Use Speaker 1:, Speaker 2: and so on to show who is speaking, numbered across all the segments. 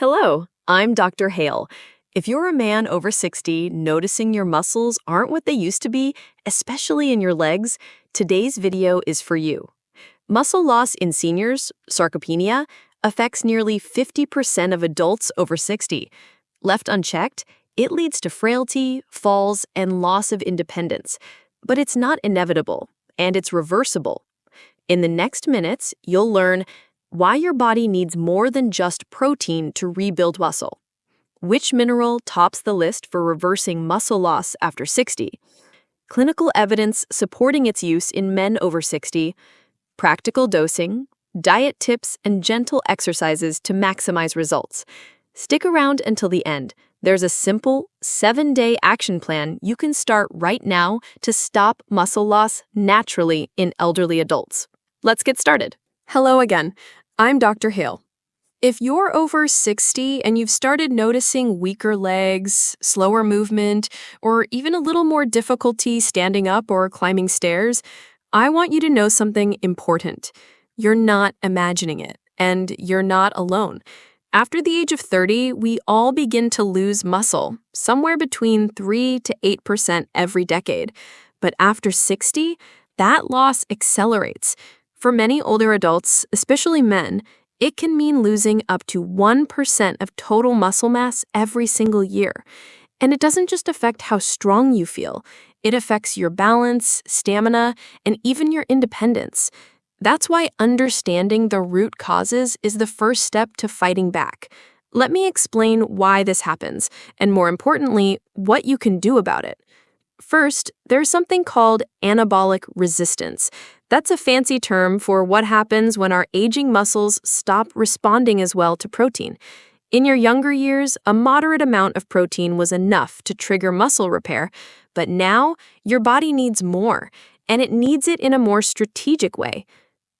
Speaker 1: Hello, I'm Dr. Hale. If you're a man over 60 noticing your muscles aren't what they used to be, especially in your legs, today's video is for you. Muscle loss in seniors, sarcopenia, affects nearly 50% of adults over 60. Left unchecked, it leads to frailty, falls, and loss of independence. But it's not inevitable, and it's reversible. In the next minutes, you'll learn why your body needs more than just protein to rebuild muscle, which mineral tops the list for reversing muscle loss after 60, clinical evidence supporting its use in men over 60, practical dosing, diet tips, and gentle exercises to maximize results. Stick around until the end. There's a simple 7-day action plan you can start right now to stop muscle loss naturally in elderly adults. Let's get started. Hello again. I'm Dr. Hale. If you're over 60 and you've started noticing weaker legs, slower movement, or even a little more difficulty standing up or climbing stairs, I want you to know something important. You're not imagining it, and you're not alone. After the age of 30, we all begin to lose muscle, somewhere between 3 to 8% every decade. But after 60, that loss accelerates. For many older adults, especially men, it can mean losing up to 1% of total muscle mass every single year. And it doesn't just affect how strong you feel. It affects your balance, stamina, and even your independence. That's why understanding the root causes is the first step to fighting back. Let me explain why this happens, and more importantly, what you can do about it. First, there's something called anabolic resistance. That's a fancy term for what happens when our aging muscles stop responding as well to protein. In your younger years, a moderate amount of protein was enough to trigger muscle repair, but now your body needs more, and it needs it in a more strategic way.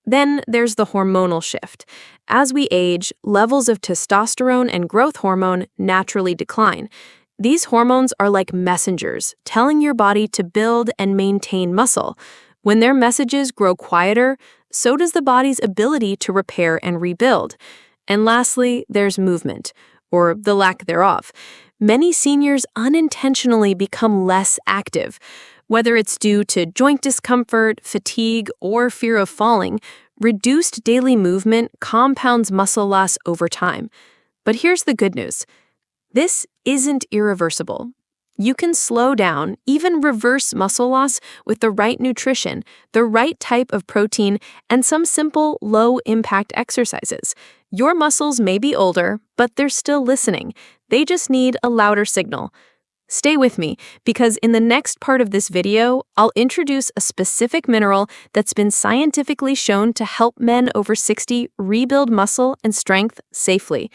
Speaker 1: Then there's the hormonal shift. As we age, levels of testosterone and growth hormone naturally decline. These hormones are like messengers, telling your body to build and maintain muscle. When their messages grow quieter, so does the body's ability to repair and rebuild. And lastly, there's movement, or the lack thereof. Many seniors unintentionally become less active. Whether it's due to joint discomfort, fatigue, or fear of falling, reduced daily movement compounds muscle loss over time. But here's the good news. This isn't irreversible. You can slow down, even reverse muscle loss with the right nutrition, the right type of protein, and some simple, low-impact exercises. Your muscles may be older, but they're still listening. They just need a louder signal. Stay with me, because in the next part of this video, I'll introduce a specific mineral that's been scientifically shown to help men over 60 rebuild muscle and strength safely.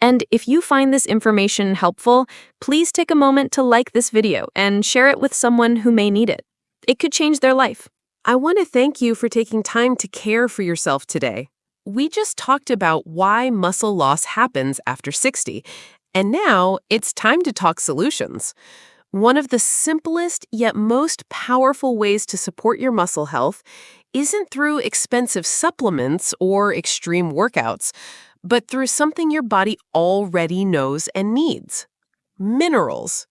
Speaker 1: And if you find this information helpful, please take a moment to like this video and share it with someone who may need it. It could change their life.
Speaker 2: I want to thank you for taking time to care for yourself today. We just talked about why muscle loss happens after 60, and now it's time to talk solutions. One of the simplest yet most powerful ways to support your muscle health isn't through expensive supplements or extreme workouts, but through something your body already knows and needs: minerals.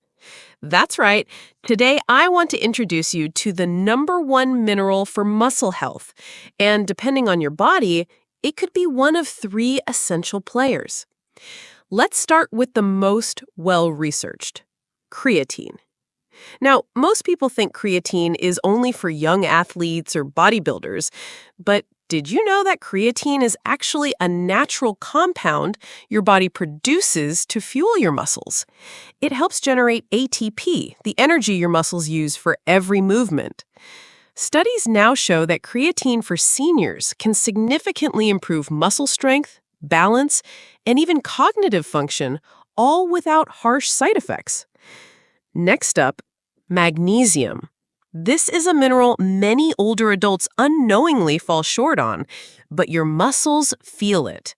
Speaker 2: That's right. Today, I want to introduce you to the #1 mineral for muscle health. And depending on your body, it could be one of 3 essential players. Let's start with the most well-researched: creatine. Now, most people think creatine is only for young athletes or bodybuilders, but did you know that creatine is actually a natural compound your body produces to fuel your muscles? It helps generate ATP, the energy your muscles use for every movement. Studies now show that creatine for seniors can significantly improve muscle strength, balance, and even cognitive function, all without harsh side effects. Next up, magnesium. This is a mineral many older adults unknowingly fall short on, but your muscles feel it.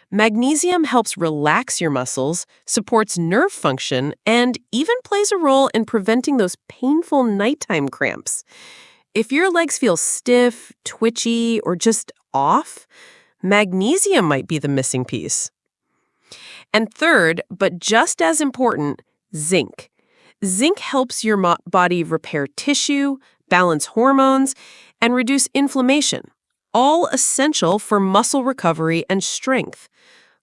Speaker 2: Magnesium helps relax your muscles, supports nerve function, and even plays a role in preventing those painful nighttime cramps. If your legs feel stiff, twitchy, or just off, magnesium might be the missing piece. And third, but just as important, zinc. Zinc helps your body repair tissue, balance hormones, and reduce inflammation, all essential for muscle recovery and strength.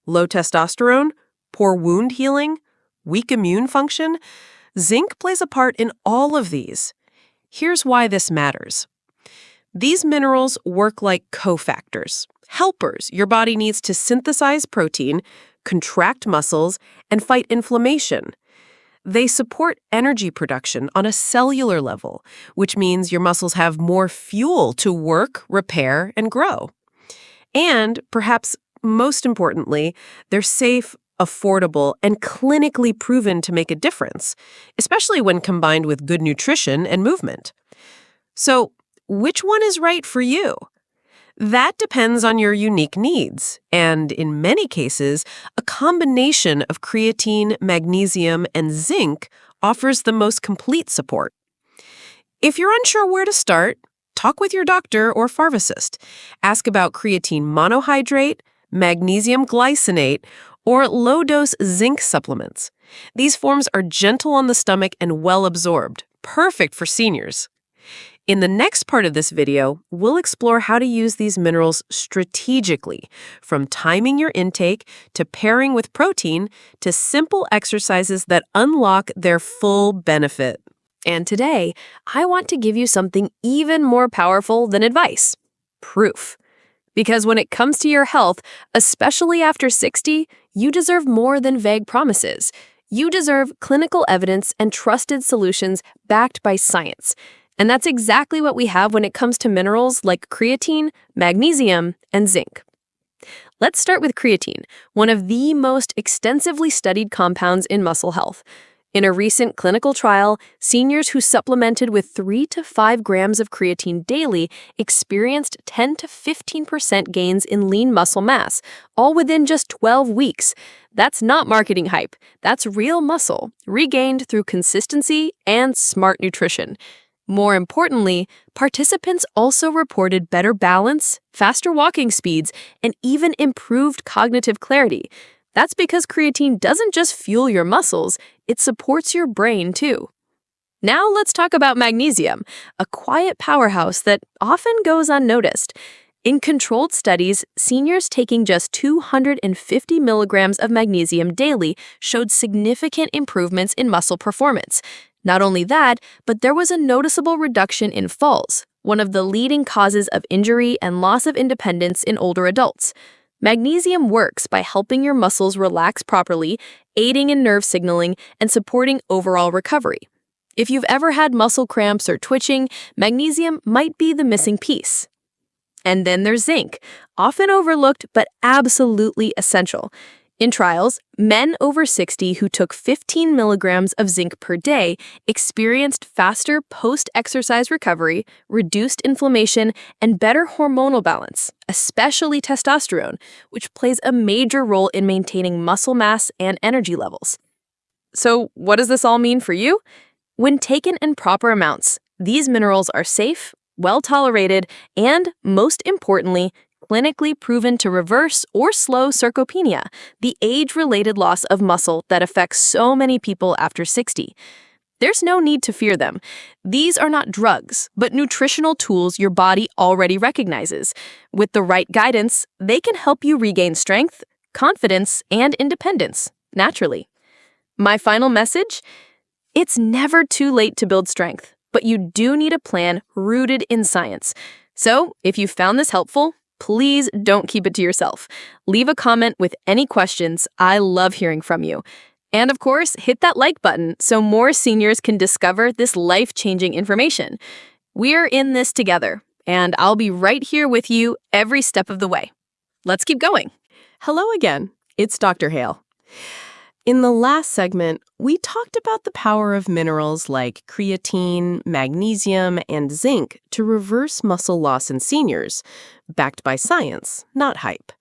Speaker 2: Low testosterone, poor wound healing, weak immune function, zinc plays a part in all of these. Here's why this matters. These minerals work like cofactors, helpers your body needs to synthesize protein, contract muscles, and fight inflammation. They support energy production on a cellular level, which means your muscles have more fuel to work, repair, and grow. And perhaps most importantly, they're safe, affordable, and clinically proven to make a difference, especially when combined with good nutrition and movement. So, which one is right for you? That depends on your unique needs, and in many cases, a combination of creatine, magnesium, and zinc offers the most complete support. If you're unsure where to start, talk with your doctor or pharmacist. Ask about creatine monohydrate, magnesium glycinate, or low-dose zinc supplements. These forms are gentle on the stomach and well-absorbed, perfect for seniors. In the next part of this video, we'll explore how to use these minerals strategically, from timing your intake to pairing with protein to simple exercises that unlock their full benefit.
Speaker 1: And today, I want to give you something even more powerful than advice: proof. Because when it comes to your health, especially after 60, you deserve more than vague promises. You deserve clinical evidence and trusted solutions backed by science. And that's exactly what we have when it comes to minerals like creatine, magnesium, and zinc. Let's start with creatine, one of the most extensively studied compounds in muscle health. In a recent clinical trial, seniors who supplemented with 3 to 5 grams of creatine daily experienced 10 to 15% gains in lean muscle mass, all within just 12 weeks. That's not marketing hype. That's real muscle, regained through consistency and smart nutrition. More importantly, participants also reported better balance, faster walking speeds, and even improved cognitive clarity. That's because creatine doesn't just fuel your muscles, it supports your brain too. Now let's talk about magnesium, a quiet powerhouse that often goes unnoticed. In controlled studies, seniors taking just 250 milligrams of magnesium daily showed significant improvements in muscle performance. Not only that, but there was a noticeable reduction in falls, one of the leading causes of injury and loss of independence in older adults. Magnesium works by helping your muscles relax properly, aiding in nerve signaling, and supporting overall recovery. If you've ever had muscle cramps or twitching, magnesium might be the missing piece. And then there's zinc, often overlooked but absolutely essential. In trials, men over 60 who took 15 milligrams of zinc per day experienced faster post-exercise recovery, reduced inflammation, and better hormonal balance, especially testosterone, which plays a major role in maintaining muscle mass and energy levels. So, what does this all mean for you? When taken in proper amounts, these minerals are safe, well-tolerated, and, most importantly, clinically proven to reverse or slow sarcopenia, the age-related loss of muscle that affects so many people after 60. There's no need to fear them. These are not drugs, but nutritional tools your body already recognizes. With the right guidance, they can help you regain strength, confidence, and independence, naturally. My final message? It's never too late to build strength, but you do need a plan rooted in science. So, if you found this helpful, please don't keep it to yourself. Leave a comment with any questions. I love hearing from you. And of course, hit that like button so more seniors can discover this life-changing information. We're in this together, and I'll be right here with you every step of the way. Let's keep going.
Speaker 2: Hello again, it's Dr. Hale. In the last segment, we talked about the power of minerals like creatine, magnesium, and zinc to reverse muscle loss in seniors, backed by science, not hype.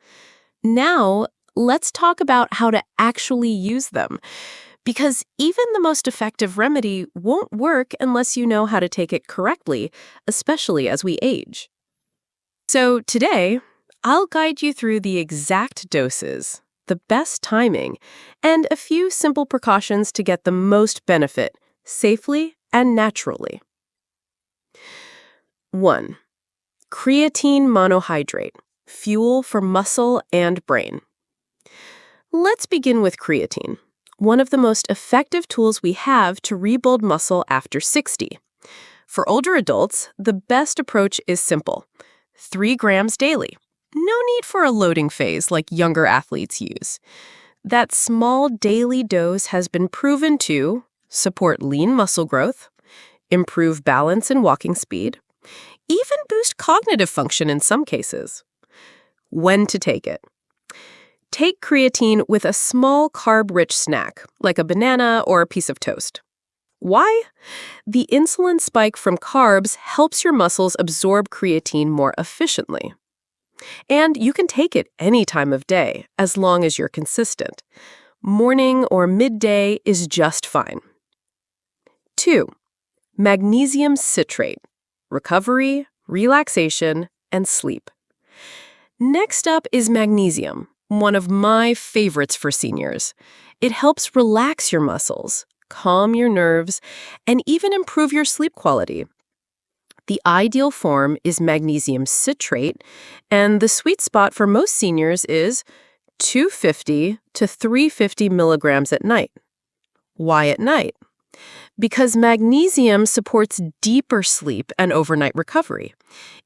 Speaker 2: Now, let's talk about how to actually use them, because even the most effective remedy won't work unless you know how to take it correctly, especially as we age. So today, I'll guide you through the exact doses, the best timing, and a few simple precautions to get the most benefit, safely and naturally. 1. Creatine monohydrate, fuel for muscle and brain. Let's begin with creatine, one of the most effective tools we have to rebuild muscle after 60. For older adults, the best approach is simple: 3 grams daily. No need for a loading phase like younger athletes use. That small daily dose has been proven to support lean muscle growth, improve balance and walking speed, even boost cognitive function in some cases. When to take it? Take creatine with a small carb-rich snack, like a banana or a piece of toast. Why? The insulin spike from carbs helps your muscles absorb creatine more efficiently. And you can take it any time of day, as long as you're consistent. Morning or midday is just fine. 2. Magnesium citrate. Recovery, relaxation, and sleep. Next up is magnesium, one of my favorites for seniors. It helps relax your muscles, calm your nerves, and even improve your sleep quality. The ideal form is magnesium citrate, and the sweet spot for most seniors is 250 to 350 milligrams at night. Why at night? Because magnesium supports deeper sleep and overnight recovery.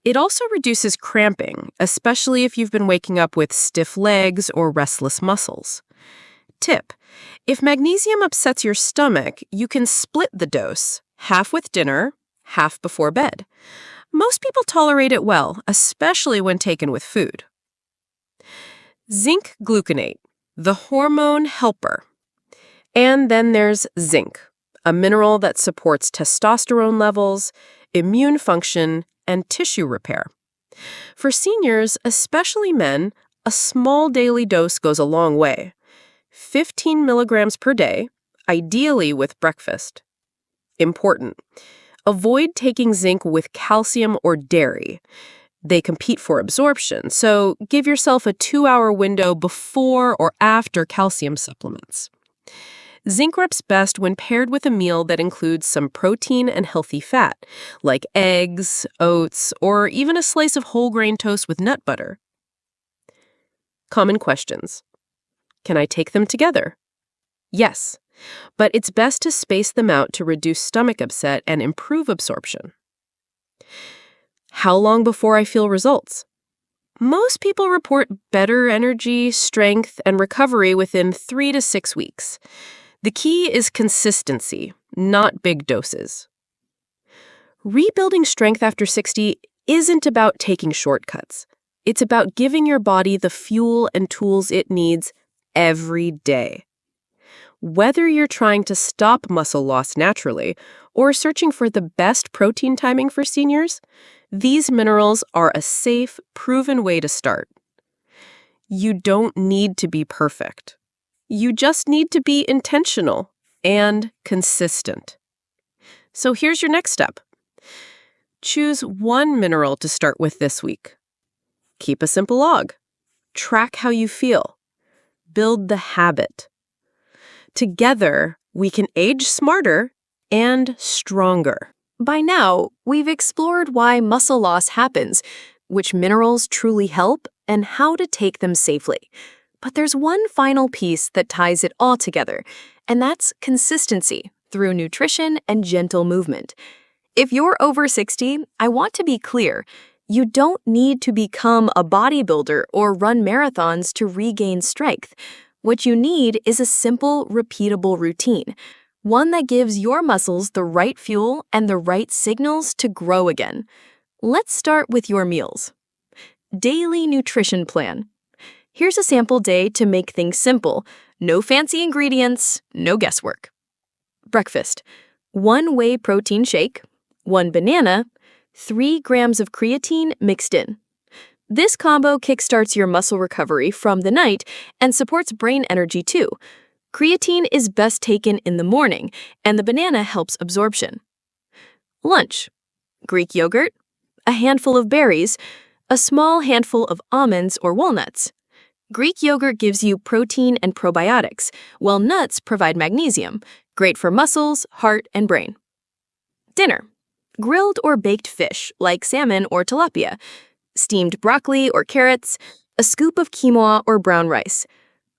Speaker 2: It also reduces cramping, especially if you've been waking up with stiff legs or restless muscles. Tip: if magnesium upsets your stomach, you can split the dose, half with dinner, half before bed. Most people tolerate it well, especially when taken with food. Zinc gluconate, the hormone helper. And then there's zinc, a mineral that supports testosterone levels, immune function, and tissue repair. For seniors, especially men, a small daily dose goes a long way. 15 milligrams per day, ideally with breakfast. Important: avoid taking zinc with calcium or dairy. They compete for absorption, so give yourself a 2-hour window before or after calcium supplements. Zinc reps best when paired with a meal that includes some protein and healthy fat, like eggs, oats, or even a slice of whole grain toast with nut butter. Common questions. Can I take them together? Yes, but it's best to space them out to reduce stomach upset and improve absorption. How long before I feel results? Most people report better energy, strength, and recovery within 3 to 6 weeks. The key is consistency, not big doses. Rebuilding strength after 60 isn't about taking shortcuts. It's about giving your body the fuel and tools it needs every day. Whether you're trying to stop muscle loss naturally or searching for the best protein timing for seniors, these minerals are a safe, proven way to start. You don't need to be perfect. You just need to be intentional and consistent. So here's your next step. Choose one mineral to start with this week. Keep a simple log. Track how you feel. Build the habit. Together, we can age smarter and stronger.
Speaker 1: By now, we've explored why muscle loss happens, which minerals truly help, and how to take them safely. But there's one final piece that ties it all together, and that's consistency through nutrition and gentle movement. If you're over 60, I want to be clear. You don't need to become a bodybuilder or run marathons to regain strength. What you need is a simple, repeatable routine, one that gives your muscles the right fuel and the right signals to grow again. Let's start with your meals. Daily nutrition plan. Here's a sample day to make things simple. No fancy ingredients, no guesswork. Breakfast. 1 whey protein shake, 1 banana, 3 grams of creatine mixed in. This combo kickstarts your muscle recovery from the night and supports brain energy too. Creatine is best taken in the morning, and the banana helps absorption. Lunch. Greek yogurt, a handful of berries, a small handful of almonds or walnuts. Greek yogurt gives you protein and probiotics, while nuts provide magnesium, great for muscles, heart, and brain. Dinner. Grilled or baked fish, like salmon or tilapia. Steamed broccoli or carrots. A scoop of quinoa or brown rice.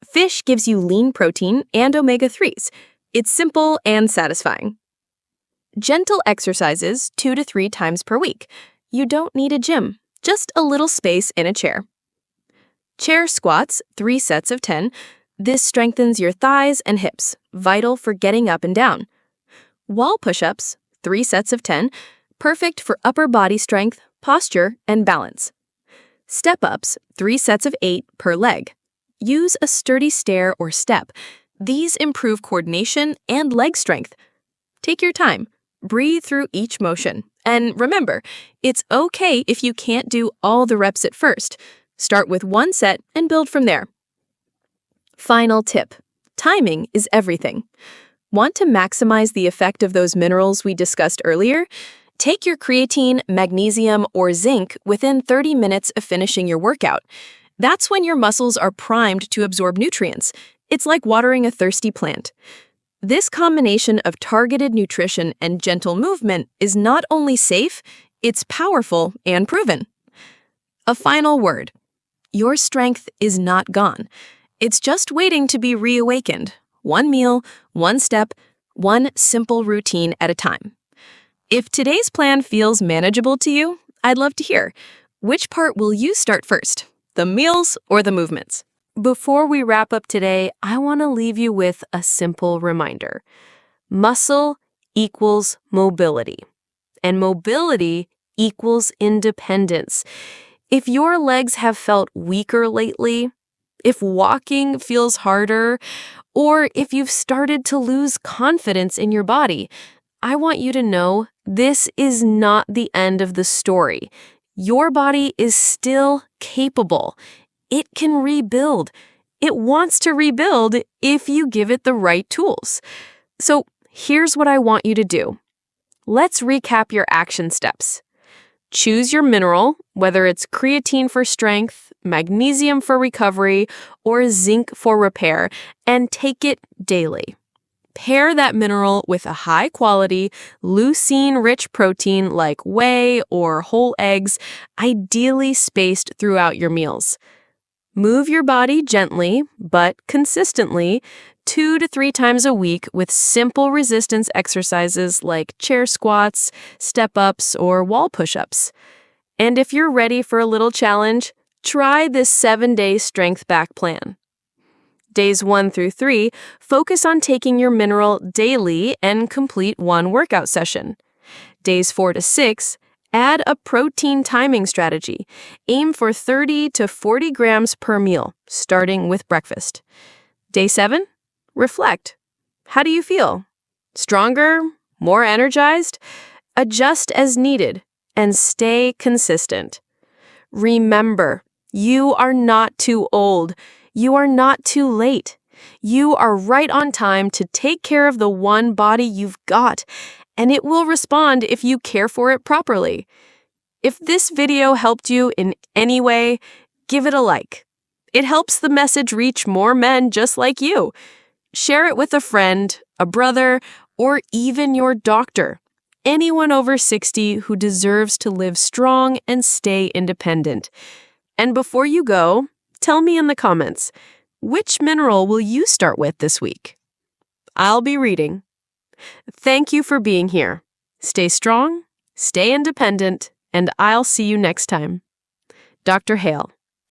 Speaker 1: Fish gives you lean protein and omega-3s. It's simple and satisfying. Gentle exercises 2 to 3 times per week. You don't need a gym, just a little space in a chair. Chair squats, 3 sets of 10. This strengthens your thighs and hips, vital for getting up and down. Wall push-ups, 3 sets of 10, perfect for upper body strength, posture, and balance. Step-ups, 3 sets of 8 per leg. Use a sturdy stair or step. These improve coordination and leg strength. Take your time. Breathe through each motion. And remember, it's okay if you can't do all the reps at first. Start with 1 set and build from there. Final tip. Timing is everything. Want to maximize the effect of those minerals we discussed earlier? Take your creatine, magnesium, or zinc within 30 minutes of finishing your workout. That's when your muscles are primed to absorb nutrients. It's like watering a thirsty plant. This combination of targeted nutrition and gentle movement is not only safe, it's powerful and proven. A final word. Your strength is not gone. It's just waiting to be reawakened. 1 meal, 1 step, 1 simple routine at a time. If today's plan feels manageable to you, I'd love to hear. Which part will you start first? The meals or the movements? Before we wrap up today, I want to leave you with a simple reminder. Muscle equals mobility, and mobility equals independence. If your legs have felt weaker lately, if walking feels harder, or if you've started to lose confidence in your body, I want you to know this is not the end of the story. Your body is still capable. It can rebuild. It wants to rebuild if you give it the right tools. So here's what I want you to do. Let's recap your action steps. Choose your mineral, whether it's creatine for strength, magnesium for recovery, or zinc for repair, and take it daily. Pair that mineral with a high-quality, leucine-rich protein like whey or whole eggs, ideally spaced throughout your meals. Move your body gently, but consistently, 2 to 3 times a week with simple resistance exercises like chair squats, step-ups, or wall push-ups. And if you're ready for a little challenge, try this 7-day strength back plan. Days 1 through 3, focus on taking your mineral daily and complete 1 workout session. Days 4 to 6, add a protein timing strategy. Aim for 30 to 40 grams per meal, starting with breakfast. Day 7, reflect. How do you feel? Stronger? More energized? Adjust as needed and stay consistent. Remember, you are not too old. You are not too late. You are right on time to take care of the one body you've got, and it will respond if you care for it properly. If this video helped you in any way, give it a like. It helps the message reach more men just like you. Share it with a friend, a brother, or even your doctor. Anyone over 60 who deserves to live strong and stay independent. And before you go, tell me in the comments, which mineral will you start with this week? I'll be reading. Thank you for being here. Stay strong, stay independent, and I'll see you next time. Dr. Hale.